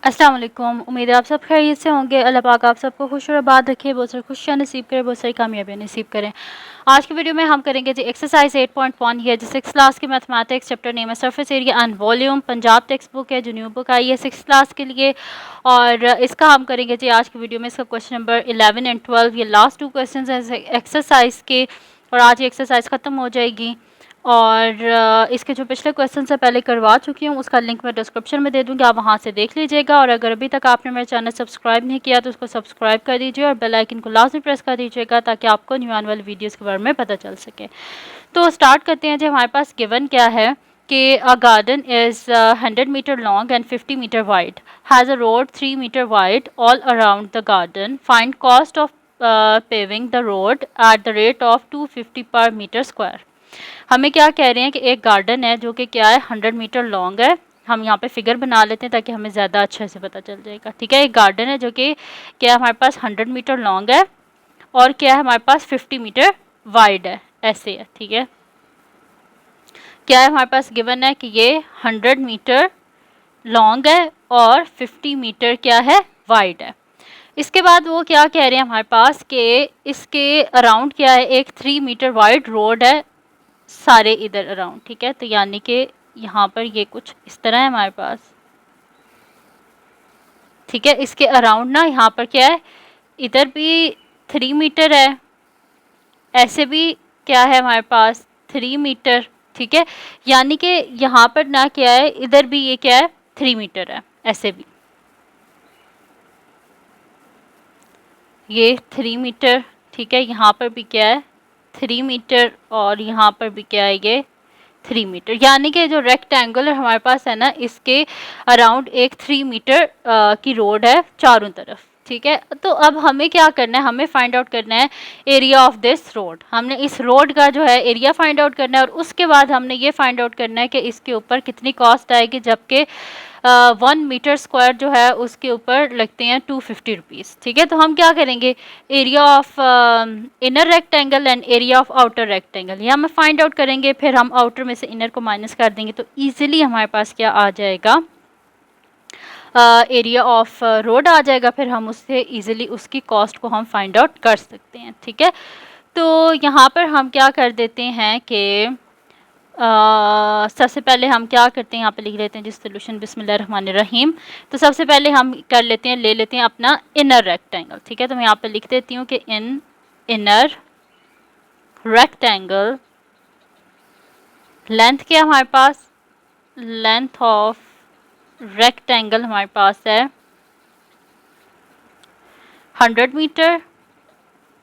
अस्सलाम वालेकुम। उम्मीद है आप सब खैरियत से होंगे। अल्लाह पाक आप सबको खुश और आबाद रखे, बहुत सारी खुशियाँ नसीब करे, बहुत सारी कामयाबियाँ नसीब करें। आज की वीडियो में हम करेंगे जी एक्सरसाइज 8.1 है, जो 6th क्लास की मैथमेटिक्स, चैप्टर नेम है surface area and volume. Punjab text book है जो न्यू बुक आई है 6th क्लास के लिए। और इसका हम करेंगे जी आज की वीडियो में इसका क्वेश्चन नंबर 11 एंड 12, ये लास्ट 2 क्वेश्चन हैं एक्सरसाइज के, और आज ये एक्सरसाइज ख़त्म हो जाएगी। और इसके जो पिछले क्वेश्चन से पहले करवा चुकी हूँ, उसका लिंक मैं डिस्क्रिप्शन में दे दूँगी, आप वहाँ से देख लीजिएगा। और अगर अभी तक आपने मेरा चैनल सब्सक्राइब नहीं किया तो उसको सब्सक्राइब कर दीजिए और बेल आइकन को लाजमी प्रेस कर दीजिएगा, ताकि आपको न्यू आने वाली वीडियोज़ के बारे में पता चल सके। तो स्टार्ट करते हैं जी। हमारे पास गिवन क्या है कि a garden is 100 metre long and 50 metre wide, has a road 3 metre wide all around the garden, find cost of paving the road at the rate of 250 per metre square. हमें क्या कह रहे हैं कि एक गार्डन है जो कि क्या है 100 मीटर लॉन्ग है। हम यहाँ पे फिगर बना लेते हैं ताकि हमें ज़्यादा अच्छे से पता चल जाएगा। ठीक है, एक गार्डन है जो कि क्या हमारे पास 100 मीटर लॉन्ग है और क्या है हमारे पास 50 मीटर वाइड है, ऐसे है। ठीक है, क्या है हमारे पास गिवन है कि ये 100 मीटर लॉन्ग है और 50 मीटर क्या है वाइड है। इसके बाद वो क्या कह रहे हैं हमारे पास कि इसके अराउंड क्या है एक 3 मीटर वाइड रोड है सारे इधर अराउंड। ठीक है, तो यानी कि यहाँ पर ये कुछ इस तरह है हमारे पास। ठीक है, इसके अराउंड ना यहाँ पर क्या है, इधर भी 3 मीटर है, ऐसे भी क्या है हमारे पास 3 मीटर। ठीक है, यानी कि यहाँ पर ना क्या है, इधर भी ये क्या है 3 मीटर है, ऐसे भी ये 3 मीटर। ठीक है, यहाँ पर भी क्या है 3 मीटर और यहाँ पर भी क्या है ये 3 मीटर, यानी कि जो रेक्टेंगुलर हमारे पास है ना, इसके अराउंड एक 3 मीटर की रोड है चारों तरफ। ठीक है, तो अब हमें क्या करना है, हमें फाइंड आउट करना है एरिया ऑफ दिस रोड। हमने इस रोड का जो है एरिया फाइंड आउट करना है, और उसके बाद हमने ये फाइंड आउट करना है कि इसके ऊपर कितनी कॉस्ट आएगी, जबकि 1 मीटर स्क्वायर जो है उसके ऊपर लगते हैं 250 रुपीज़। ठीक है, तो हम क्या करेंगे, area of inner rectangle and area of outer rectangle ये हम फाइंड आउट करेंगे। फिर हम आउटर में से इनर को माइनस कर देंगे, तो ईजिली हमारे पास क्या आ जाएगा, एरिया ऑफ रोड आ जाएगा। फिर हम उससे ईजिली उसकी कॉस्ट को हम फाइंड आउट कर सकते हैं। ठीक है, तो यहाँ पर हम क्या कर देते हैं कि सबसे पहले हम क्या करते हैं, यहाँ पे लिख लेते हैं जिस सोल्यूशन बिस्मिल्लाहिर्रहमानिर्रहीम। तो सबसे पहले हम कर लेते हैं, ले लेते हैं अपना इनर रेक्टेंगल। ठीक है, तो मैं यहाँ पे लिख देती हूँ कि इन इनर रेक्टेंगल लेंथ क्या हमारे पास, लेंथ ऑफ रेक्टेंगल हमारे पास है 100 मीटर,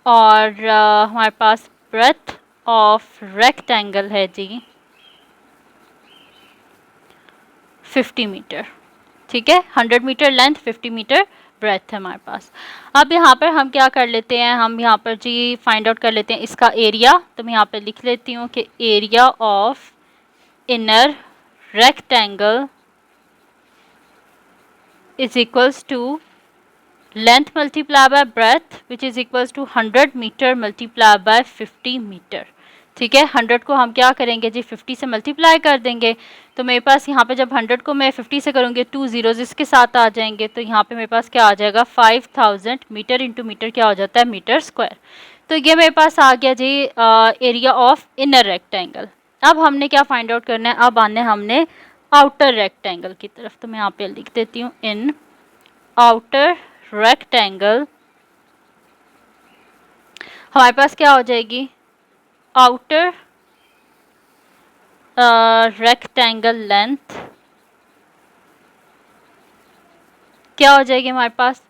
और हमारे पास ब्रेथ ऑफ रेक्टेंगल है जी 50 मीटर। ठीक है, 100 मीटर लेंथ 50 मीटर ब्रेथ है हमारे पास। अब यहाँ पर हम क्या कर लेते हैं, हम यहाँ पर जी फाइंड आउट कर लेते हैं इसका एरिया। तो मैं यहाँ पे लिख लेती हूँ कि area of inner rectangle is equals to length multiply by breadth which is equals to 100 metre multiply by 50 metre. ठीक है, 100 को हम क्या करेंगे जी 50 से मल्टीप्लाई कर देंगे। तो मेरे पास यहाँ पे जब 100 को मैं 50 से करूँगी 2 ज़ीरोज़ इसके साथ आ जाएंगे, तो यहाँ पे मेरे पास क्या आ जाएगा 5000 मीटर इंटू मीटर क्या हो जाता है मीटर स्क्वायर। तो ये मेरे पास आ गया जी एरिया ऑफ इनर रेक्टेंगल। अब हमने क्या फाइंड आउट करना है, अब आने हमने आउटर रेक्टेंगल की तरफ। तो मैं यहाँ पे लिख देती हूँ इन आउटर रेक्टेंगल हमारे पास क्या हो जाएगी, आउटर रेक्टेंगल लेंथ क्या हो जाएगी हमारे पास,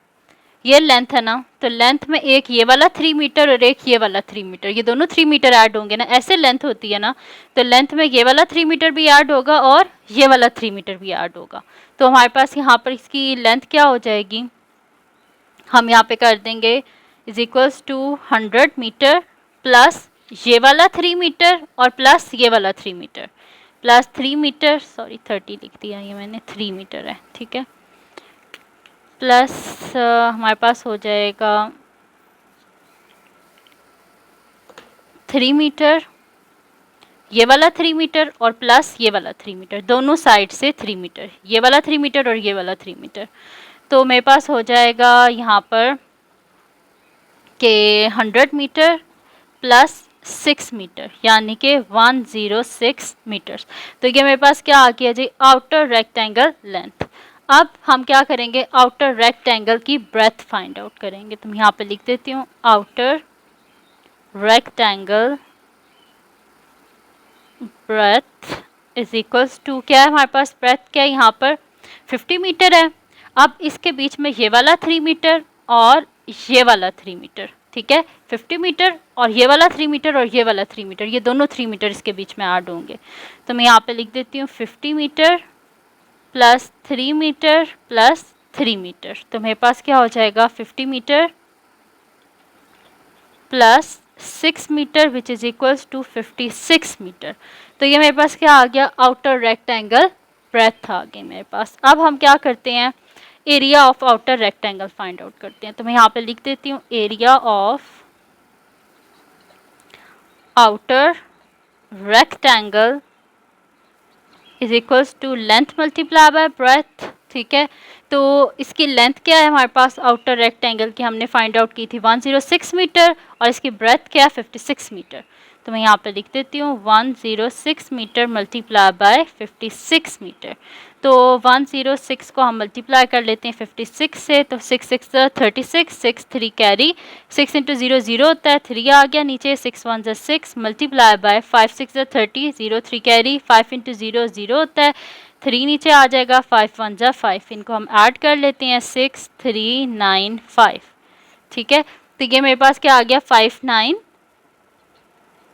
ये लेंथ है ना, तो लेंथ में एक ये वाला 3 मीटर और एक ये वाला 3 मीटर, ये दोनों 3 मीटर ऐड होंगे ना, ऐसे लेंथ होती है ना। तो लेंथ में ये वाला 3 मीटर भी ऐड होगा और ये वाला 3 मीटर भी ऐड होगा। तो हमारे पास यहाँ पर इसकी लेंथ क्या हो जाएगी, हम यहाँ पे कर देंगे is equals to 100 metre plus ये वाला 3 मीटर और प्लस ये वाला 3 मीटर, प्लस 3 मीटर, सॉरी 30 लिख दिया ये मैंने, 3 मीटर है। ठीक है, प्लस हमारे पास हो जाएगा 3 मीटर, ये वाला 3 मीटर और प्लस ये वाला 3 मीटर, दोनों साइड से 3 मीटर, ये वाला 3 मीटर और ये वाला 3 मीटर। तो मेरे पास हो जाएगा यहाँ पर कि 100 मीटर प्लस 6 मीटर, यानी कि 106 मीटर्स। तो ये मेरे पास क्या आ गया जी, आउटर रेक्टेंगल लेंथ। अब हम क्या करेंगे, आउटर रेक्टेंगल की ब्रेथ फाइंड आउट करेंगे। तो मैं यहाँ पे लिख देती हूँ, outer rectangle breadth is equals to, क्या है हमारे पास ब्रेथ, क्या है यहाँ पर 50 मीटर है। अब इसके बीच में ये वाला 3 मीटर और ये वाला 3 मीटर, ठीक है, 50 मीटर और ये वाला 3 मीटर और ये वाला 3 मीटर, ये दोनों 3 मीटर इसके बीच में ऐड होंगे। तो मैं यहाँ पे लिख देती हूँ 50 metre plus 3 metre plus 3 metre. तो मेरे पास क्या हो जाएगा, 50 metre plus 6 metre which is equals to 56 metre. तो ये मेरे पास क्या आ गया, आउटर रेक्टेंगल ब्रेथ आ गई मेरे पास। अब हम क्या करते हैं, area of outer rectangle find out करते हैं। तो मैं यहाँ पे लिख देती हूँ, area of outer rectangle is equals to length multiply by breadth, ठीक है। तो इसकी लेंथ क्या है हमारे पास, आउटर रेक्टेंगल की हमने फाइंड आउट की थी 106 मीटर और इसकी ब्रेथ क्या है 56 मीटर। तो मैं यहाँ पे लिख देती हूँ 106 मीटर मल्टीप्लाई बाय 56 मीटर। तो 106 को हम मल्टीप्लाई कर लेते हैं 56 से, तो 6 6 36, 6 3 कैरी, 6 इंटू 0 0 होता है, 3 आ गया नीचे, 6 1 6 मल्टीप्लाई बाय 5 6 30, 0 3 कैरी, 5 इंटू 0 0 होता है, 3 नीचे आ जाएगा, 5 1 5, इनको हम ऐड कर लेते हैं 6 3 9 5, ठीक है। तो ये मेरे पास क्या आ गया 5 9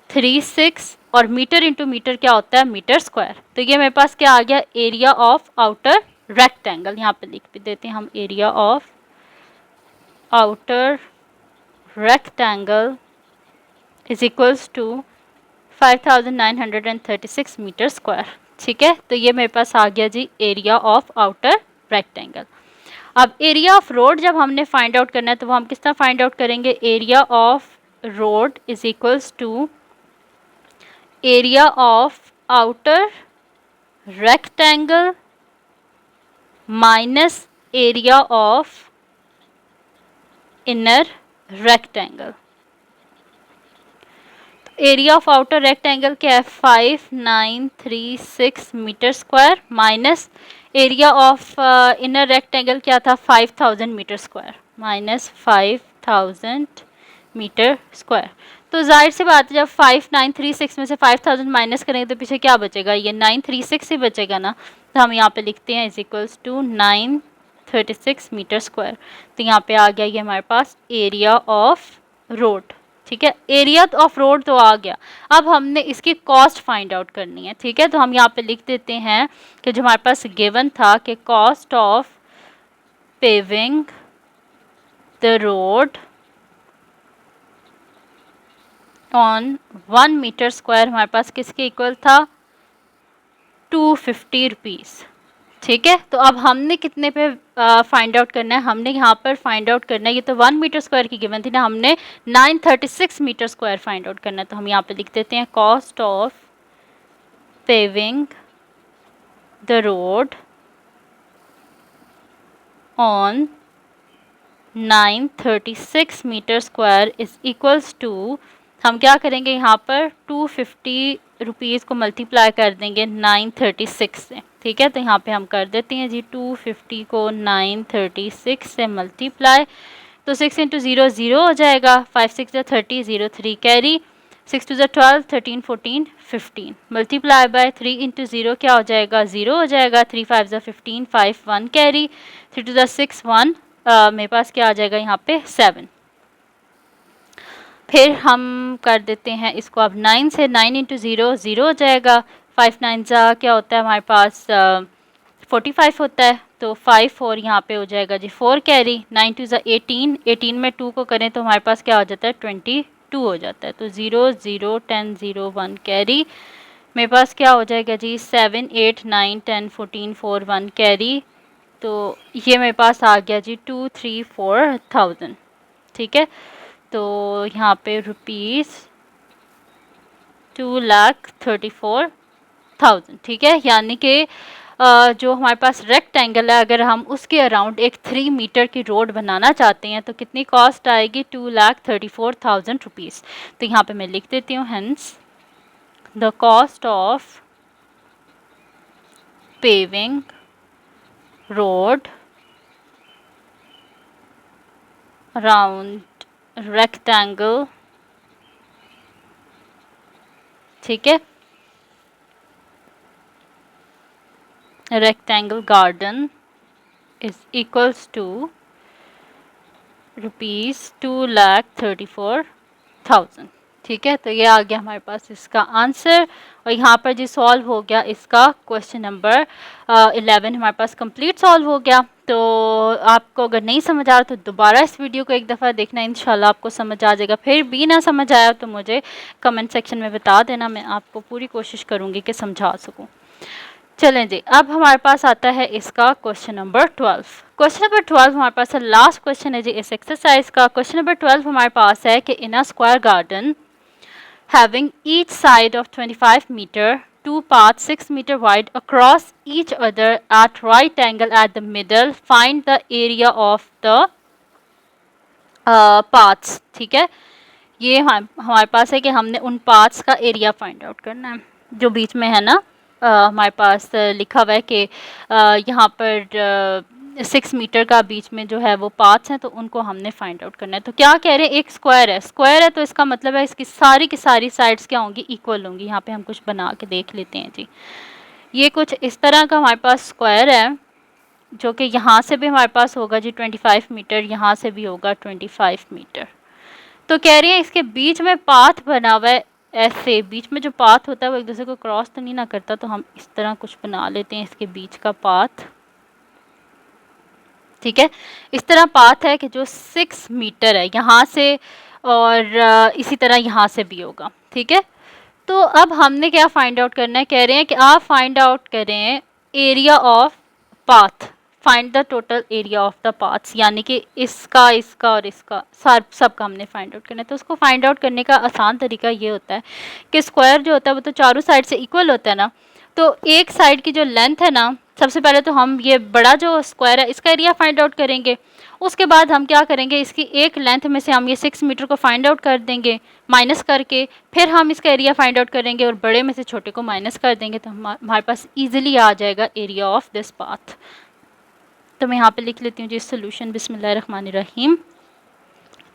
3 6 और मीटर इंटू मीटर क्या होता है, मीटर स्क्वायर। तो ये मेरे पास क्या आ गया, एरिया ऑफ आउटर रेक्टेंगल। यहाँ पे लिख भी देते हैं हम, area of outer rectangle is equals to 5936 metre square, ठीक है। तो ये मेरे पास आ गया जी एरिया ऑफ आउटर रेक्टेंगल। अब एरिया ऑफ रोड जब हमने फाइंड आउट करना है तो वो हम किस तरह फाइंड आउट करेंगे, area of road is equals to area of outer rectangle minus area of inner rectangle. Area of outer rectangle क्या है 5936 metre square minus area of inner rectangle क्या था 5000 metre square, minus 5000 metre square. तो जाहिर सी बात है जब 5936 में से 5000 माइनस करेंगे तो पीछे क्या बचेगा, ये 936 ही बचेगा ना। तो हम यहाँ पे लिखते हैं is equals to 936 metre square. तो यहाँ पे आ गया ये हमारे पास एरिया ऑफ रोड, ठीक है। एरिया ऑफ रोड तो आ गया, अब हमने इसकी कॉस्ट फाइंड आउट करनी है, ठीक है। तो हम यहाँ पे लिख देते हैं कि जो हमारे पास गिवन था कि cost of paving the road on 1 metre square हमारे पास किसके इक्वल था, 250 रुपीज़, ठीक है। तो अब हमने कितने पे फाइंड आउट करना है, हमने यहाँ पर फाइंड आउट करना है, ये तो 1 मीटर स्क्वायर की गिवन थी ना, हमने 936 मीटर स्क्वायर फाइंड आउट करना है। तो हम यहाँ पे लिख देते हैं cost of paving the road on 936 metre square is equals to, हम क्या करेंगे यहाँ पर 250 रुपीज़ को मल्टीप्लाई कर देंगे 936 से, ठीक है। तो यहाँ पे हम कर देते हैं जी 250 को 936 से मल्टीप्लाई, तो 6 इंटू 0 0 हो जाएगा, 5 6 30, 0 3 कैरी, 6 2 12, 13 14 15 मल्टीप्लाई बाय 3 इंटू 0 क्या हो जाएगा, 0 हो जाएगा, 3 5 15, 5 1 कैरी, 3 2 6 1, मेरे पास क्या आ जाएगा यहाँ पे 7। फिर हम कर देते हैं इसको अब 9 से, 9 इंटू 0 0 हो जाएगा, 5 9 जा क्या होता है हमारे पास 45 होता है, तो 5 और यहाँ पे हो जाएगा जी 4 कैरी, 9 2 18, 18 में 2 को करें तो हमारे पास क्या हो जाता है 22 हो जाता है, तो 0 0 10 0 1 कैरी, मेरे पास क्या हो जाएगा जी 7 8 9 10 14 4 1 कैरी। तो ये मेरे पास आ गया जी 234,000, ठीक है। तो यहाँ पे रुपीज़ 2,34,000, ठीक है। यानी कि जो हमारे पास रेक्टेंगल है, अगर हम उसके अराउंड एक 3 मीटर की रोड बनाना चाहते हैं तो कितनी कॉस्ट आएगी? 2,34,000 रुपीज़। तो यहाँ पे मैं लिख देती हूँ, hence the cost of paving road around rectangle, ठीक है, rectangle garden is equals to ₹2,34,000, ठीक है। तो ये आ गया हमारे पास इसका आंसर, और यहाँ पर जी सॉल्व हो गया इसका क्वेश्चन नंबर 11 हमारे पास कंप्लीट सॉल्व हो गया। तो आपको अगर नहीं समझ आ रहा तो दोबारा इस वीडियो को एक दफ़ा देखना, इंशाल्लाह आपको समझ आ जाएगा। फिर भी ना समझ आया तो मुझे कमेंट सेक्शन में बता देना, मैं आपको पूरी कोशिश करूँगी कि समझा सकूँ। चलें जी, अब हमारे पास आता है इसका क्वेश्चन नंबर 12। क्वेश्चन नंबर 12 हमारे पास लास्ट क्वेश्चन है जी इस एक्सरसाइज का। क्वेश्चन नंबर 12 हमारे पास है कि in a square garden having each side of 25 metre, two paths 6 meter wide across each other at right angle at the middle, find the area of the paths, ठीक है। ये हमारे पास है कि हमने उन पाथ्स का एरिया फाइंड आउट करना है जो बीच में है ना। हमारे पास लिखा हुआ है कि यहाँ पर 6 मीटर का बीच में जो है वो पाथ्स हैं, तो उनको हमने फाइंड आउट करना है। तो क्या कह रहे हैं, एक स्क्वायर है तो इसका मतलब है इसकी सारी की सारी साइड्स क्या होंगी? इक्वल होंगी। यहाँ पे हम कुछ बना के देख लेते हैं जी। ये कुछ इस तरह का हमारे पास स्क्वायर है, जो कि यहाँ से भी हमारे पास होगा जी 25 मीटर, यहाँ से भी होगा 25 मीटर। तो कह रही है इसके बीच में पाथ बना हुआ है, ऐसे बीच में जो पाथ होता है वो एक दूसरे को क्रॉस तो नहीं ना करता, तो हम इस तरह कुछ बना लेते हैं इसके बीच का पाथ, ठीक है। इस तरह पाथ है कि जो 6 मीटर है यहाँ से, और इसी तरह यहाँ से भी होगा, ठीक है। तो अब हमने क्या फाइंड आउट करना है, कह रहे हैं कि आप फाइंड आउट करें area of path, find the total area of the paths, यानी कि इसका और इसका सब का हमने फाइंड आउट करना है। तो उसको फाइंड आउट करने का आसान तरीका ये होता है कि स्क्वायर जो होता है वो तो चारों साइड से इक्वल होता है ना। तो एक साइड की जो लेंथ है ना, सबसे पहले तो हम ये बड़ा जो स्क्वायर है इसका एरिया फाइंड आउट करेंगे। उसके बाद हम क्या करेंगे, इसकी एक लेंथ में से हम ये 6 मीटर को फाइंड आउट कर देंगे माइनस करके, फिर हम इसका एरिया फाइंड आउट करेंगे और बड़े में से छोटे को माइनस कर देंगे, तो हमारे पास ईजिली आ जाएगा एरिया ऑफ दिस पाथ। तो मैं यहाँ पे लिख लेती हूँ जी सोल्यूशन, बिस्मिल्लाहिर्रहमानिर्रहीम।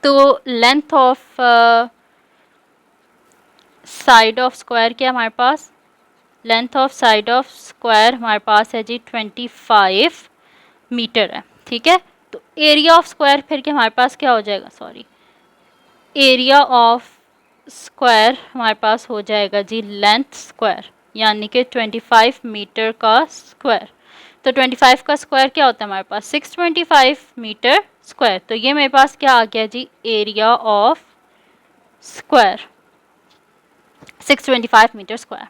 तो length of side of square क्या हमारे पास, length of side of square हमारे पास है जी 25 मीटर है, ठीक है। तो एरिया ऑफ स्क्वायर फिर क्या हमारे पास क्या हो जाएगा, सॉरी, एरिया ऑफ स्क्वायर हमारे पास हो जाएगा जी लेंथ स्क्वायर, यानी कि 25 मीटर का स्क्वायर। तो 25 का स्क्वायर क्या होता है हमारे पास, 625 मीटर स्क्वायर। तो ये मेरे पास क्या आ गया जी, area of square 625 metre square.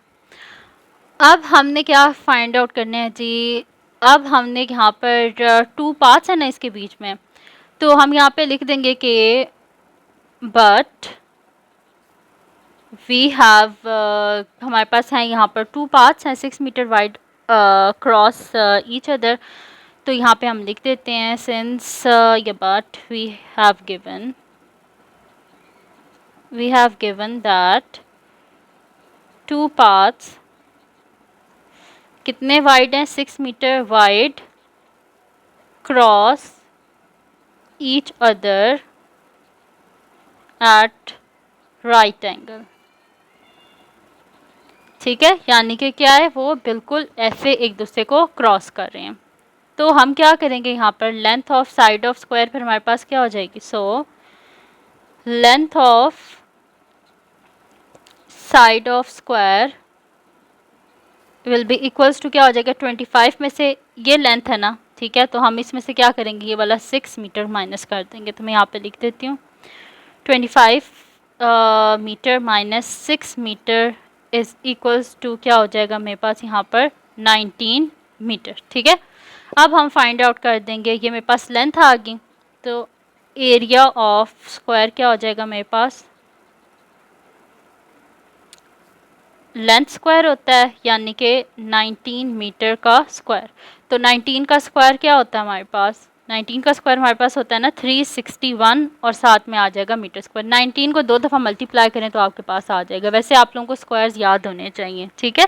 अब हमने क्या फाइंड आउट करना है जी, अब हमने यहाँ पर 2 पार्ट्स है ना इसके बीच में, तो हम यहाँ पे लिख देंगे कि बट वी हैव, हमारे पास हैं यहाँ पर 2 पार्ट्स हैं 6 metre wide cross each other. तो यहाँ पे हम लिख देते हैं सिंस ये but we have given that 2 parts कितने वाइड हैं, 6 metre wide cross each other at right angle, ठीक है। यानी कि क्या है, वो बिल्कुल ऐसे एक दूसरे को क्रॉस कर रहे हैं। तो हम क्या करेंगे यहाँ पर, length of side of square फिर हमारे पास क्या हो जाएगी, so length of side of square will be equals to क्या हो जाएगा, 25 में से ये लेंथ है ना, ठीक है। तो हम इसमें से क्या करेंगे, ये वाला 6 मीटर माइनस कर देंगे। तो मैं यहाँ पे लिख देती हूँ 25 metre minus 6 metre is equals to क्या हो जाएगा मेरे पास यहाँ पर 19 मीटर, ठीक है। अब हम फाइंड आउट कर देंगे, ये मेरे पास लेंथ आ गई, तो एरिया ऑफ स्क्वायर क्या हो जाएगा मेरे पास, लेंथ स्क्वायर होता है, यानी कि 19 मीटर का स्क्वायर। तो 19 का स्क्वायर क्या होता है हमारे पास, 19 का स्क्वायर हमारे पास होता है ना 361, और साथ में आ जाएगा मीटर स्क्वायर। 19 को 2 दफ़ा मल्टीप्लाई करें तो आपके पास आ जाएगा। वैसे आप लोगों को स्क्वायर्स याद होने चाहिए, ठीक है।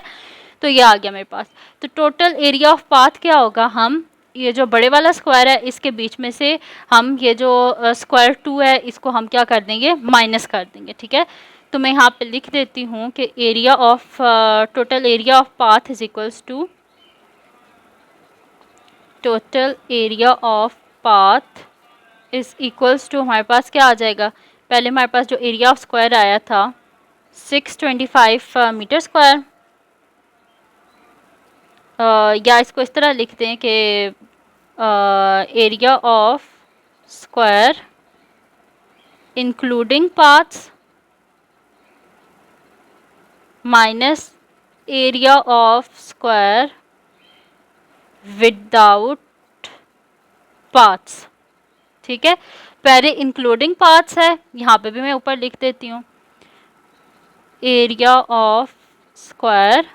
तो ये आ गया मेरे पास। तो टोटल एरिया ऑफ पाथ क्या होगा, हम ये जो बड़े वाला स्क्वायर है इसके बीच में से हम ये जो स्क्वायर 2 है इसको हम क्या कर देंगे, माइनस कर देंगे, ठीक है। तो मैं यहाँ पे लिख देती हूँ कि area of total area of path is equals to total area of path is equals to, हमारे पास क्या आ जाएगा, पहले हमारे पास जो एरिया ऑफ स्क्वायर आया था 625 मीटर स्क्वायर, या इसको इस तरह लिख दें कि area of square including paths minus area of square without paths, ठीक है। पहले इंक्लूडिंग पाथ्स है, यहाँ पे भी मैं ऊपर लिख देती हूँ area of square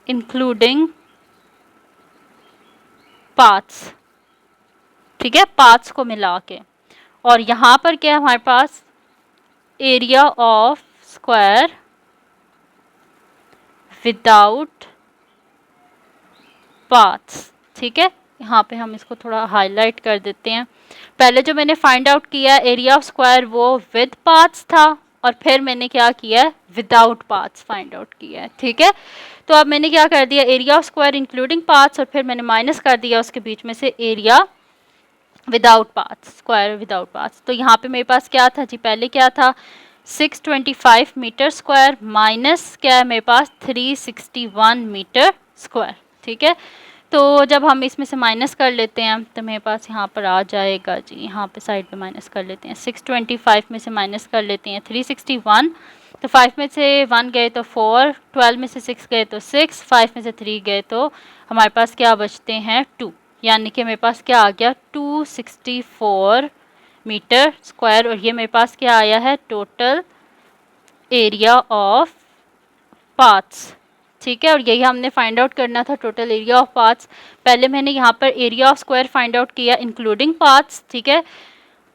including paths, ठीक है, पाथ्स को मिला के। और यहाँ पर क्या है हमारे पास, area of square without paths, ठीक है। यहाँ पे हम इसको थोड़ा हाईलाइट कर देते हैं। पहले जो मैंने फाइंड आउट किया एरिया ऑफ स्क्वायर वो विद पाथ्स था, और फिर मैंने क्या किया है, विदाउट पाथ्स फाइंड आउट किया है, ठीक है। तो अब मैंने क्या कर दिया, area of square including paths, और फिर मैंने माइनस कर दिया उसके बीच में से area without paths, square without paths. तो यहाँ पे मेरे पास क्या था जी, पहले क्या था 625 मीटर स्क्वायर माइनस क्या है मेरे पास 361 मीटर स्क्वायर, ठीक है। तो जब हम इसमें से माइनस कर लेते हैं तो मेरे पास यहाँ पर आ जाएगा जी, यहाँ पे साइड पे माइनस कर लेते हैं, 625 में से माइनस कर लेते हैं 361, तो 5 में से 1 गए तो 4, 12 में से 6 गए तो 6, 5 में से 3 गए तो हमारे पास क्या बचते हैं 2, यानी कि मेरे पास क्या आ गया 264 मीटर स्क्वायर। और ये मेरे पास क्या आया है, टोटल एरिया ऑफ पाथ्स, ठीक है। और यही हमने फाइंड आउट करना था, टोटल एरिया ऑफ पाथ्स। पहले मैंने यहाँ पर area of square find out किया इंक्लूडिंग पाथ्स, ठीक है।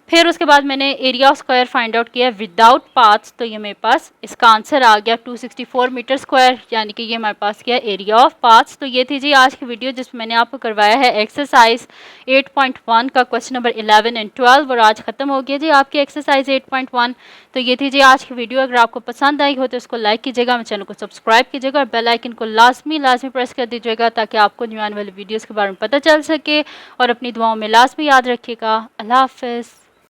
फिर उसके बाद मैंने area of square find out किया विदाउट पाथ्स, तो ये मेरे पास इसका आंसर आ गया 264 मीटर स्क्वायर, यानी कि ये हमारे पास क्या है, एरिया ऑफ पाथ्स। तो ये थी जी आज की वीडियो जिसमें मैंने आपको करवाया है एक्सरसाइज 8.1 का क्वेश्चन नंबर 11 एंड 12, और आज खत्म हो गया जी आपकी एक्सरसाइज 8.1। तो ये थी जी आज की वीडियो। अगर आपको पसंद आई हो तो इसको लाइक कीजिएगा, मेरे चैनल को सब्सक्राइब कीजिएगा, और बेल आइकन को लाजमी प्रेस कर दीजिएगा ताकि आपको न्यू आने वाली वीडियोज़ के बारे में पता चल सके। और अपनी दुआओं में लाजमी याद रखिएगा। अल्लाह हाफिज़।